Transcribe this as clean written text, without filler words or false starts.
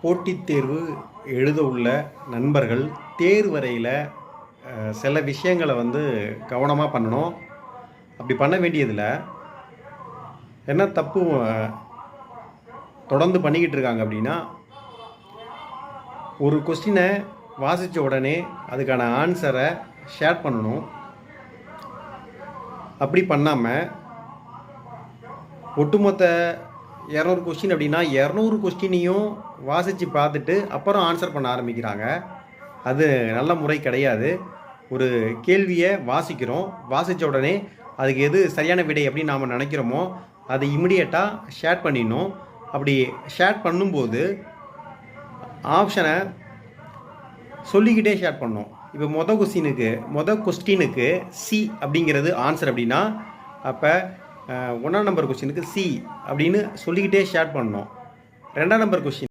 போட்டித் தேர்வு எழுத உள்ள நண்பர்கள் தேர்வறையில் சில விஷயங்களை கவனமாக பண்ணணும். அப்படி பண்ண வேண்டியதில் என்ன தப்பு தொடர்ந்து பண்ணிக்கிட்டு இருக்காங்க அப்படின்னா, ஒரு கொஸ்டினை வாசித்த உடனே அதுக்கான ஆன்சரை ஷேர் பண்ணணும். அப்படி பண்ணாமல் ஒட்டுமொத்த 200 கொஸ்டின் அப்படின்னா 200 கொஸ்டினையும் வாசித்து பார்த்துட்டு அப்புறம் ஆன்சர் பண்ண ஆரம்பிக்கிறாங்க. அது நல்ல முறை கிடையாது. ஒரு கேள்வியை வாசிக்கிறோம், வாசித்த உடனே அதுக்கு எது சரியான விடை அப்படின்னு நாம் நினைக்கிறோமோ அதை இமிடியேட்டாக ஷேர் பண்ணிடணும். அப்படி ஷேர் பண்ணும்போது ஆப்ஷனை சொல்லிக்கிட்டே ஷேர் பண்ணணும். இப்போ மொதல் கொஸ்டினுக்கு சி அப்படிங்கிறது ஆன்சர் அப்படின்னா, அப்போ 1ஆம் நம்பர் கொஸ்டினுக்கு சி அப்படின்னு சொல்லிக்கிட்டே ஷேர் பண்ணணும். 2ஆம் நம்பர் கொஸ்டின்